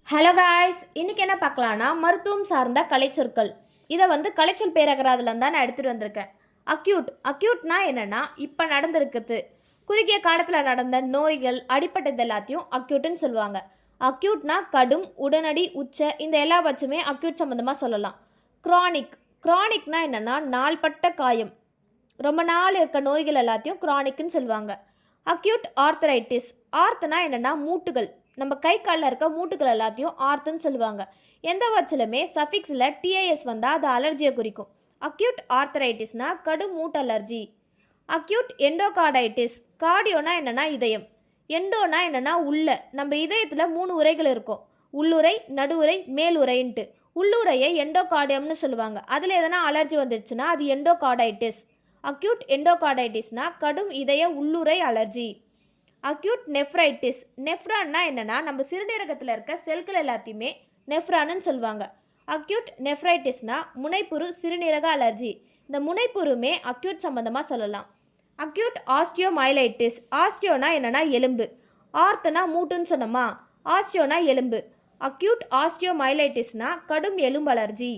Hello guys, இன்றைக்கி என்ன பார்க்கலான்னா மருத்துவம் சார்ந்த கலைச்சொற்கள். இதை கலைச்சொல் பேரகராதுல தான் நான் எடுத்துகிட்டு வந்திருக்கேன். அக்யூட்னா என்னென்னா இப்போ நடந்திருக்குது, குறுகிய காலத்தில் நடந்த நோய்கள், அடிப்பட்டது எல்லாத்தையும் அக்யூட்டுன்னு சொல்லுவாங்க. அக்யூட்னா கடும், உடனடி, உச்ச, இந்த எல்லா பட்சமே அக்யூட் சம்மந்தமாக சொல்லலாம். க்ரானிக்னா என்னென்னா நாள்பட்ட காயம், ரொம்ப நாள் இருக்க நோய்கள் எல்லாத்தையும் க்ரானிக்னு சொல்லுவாங்க. அக்யூட் ஆர்த்தரைட்டிஸ், ஆர்த்னா என்னென்னா மூட்டுகள், நம்ம கை காலில் இருக்க மூட்டுகள் எல்லாத்தையும் ஆர்த்துன்னு சொல்லுவாங்க. எந்த வச்சிலுமே சஃபிக்ஸில் டிஐஎஸ் வந்தால் அது அலர்ஜியை குறிக்கும். அக்யூட் ஆர்த்தரைட்டிஸ்னா கடும் மூட்டு அலர்ஜி. அக்யூட் எண்டோகார்டைட்டிஸ், கார்டியோனா என்னென்னா இதயம், எண்டோனா என்னென்னா உள்ள, நம்ம இதயத்தில் 3 உரைகள் இருக்கும், உள்ளுரை, நடுவுரை, மேலுரைன்ட்டு. உள்ளுரையை எண்டோகார்டியம்னு சொல்லுவாங்க. அதில் எதனா அலர்ஜி வந்துடுச்சுன்னா அது எண்டோகார்டைட்டிஸ். அக்யூட் எண்டோகார்டைட்டிஸ்னா கடும் இதய உள்ளுரை அலர்ஜி. அக்யூட் நெஃப்ரைட்டிஸ், நெஃப்ரான்னா என்னென்னா நம்ம சிறுநீரகத்தில் இருக்க செல்கள் எல்லாத்தையுமே நெஃப்ரான்னு சொல்லுவாங்க. அக்யூட் நெஃப்ரைட்டிஸ்னா முனைப்புறு சிறுநீரக அலர்ஜி. இந்த முனைப்புறுமே அக்யூட் சம்மந்தமாக சொல்லலாம். அக்யூட் ஆஸ்டியோமைலைட்டிஸ், ஆஸ்டியோனா என்னென்னா எலும்பு, ஆர்த்தனா மூட்டுன்னு சொன்னோமா, ஆஸ்டியோனா எலும்பு. அக்யூட் ஆஸ்டியோமைலைட்டிஸ்னா கடும் எலும்பு அலர்ஜி.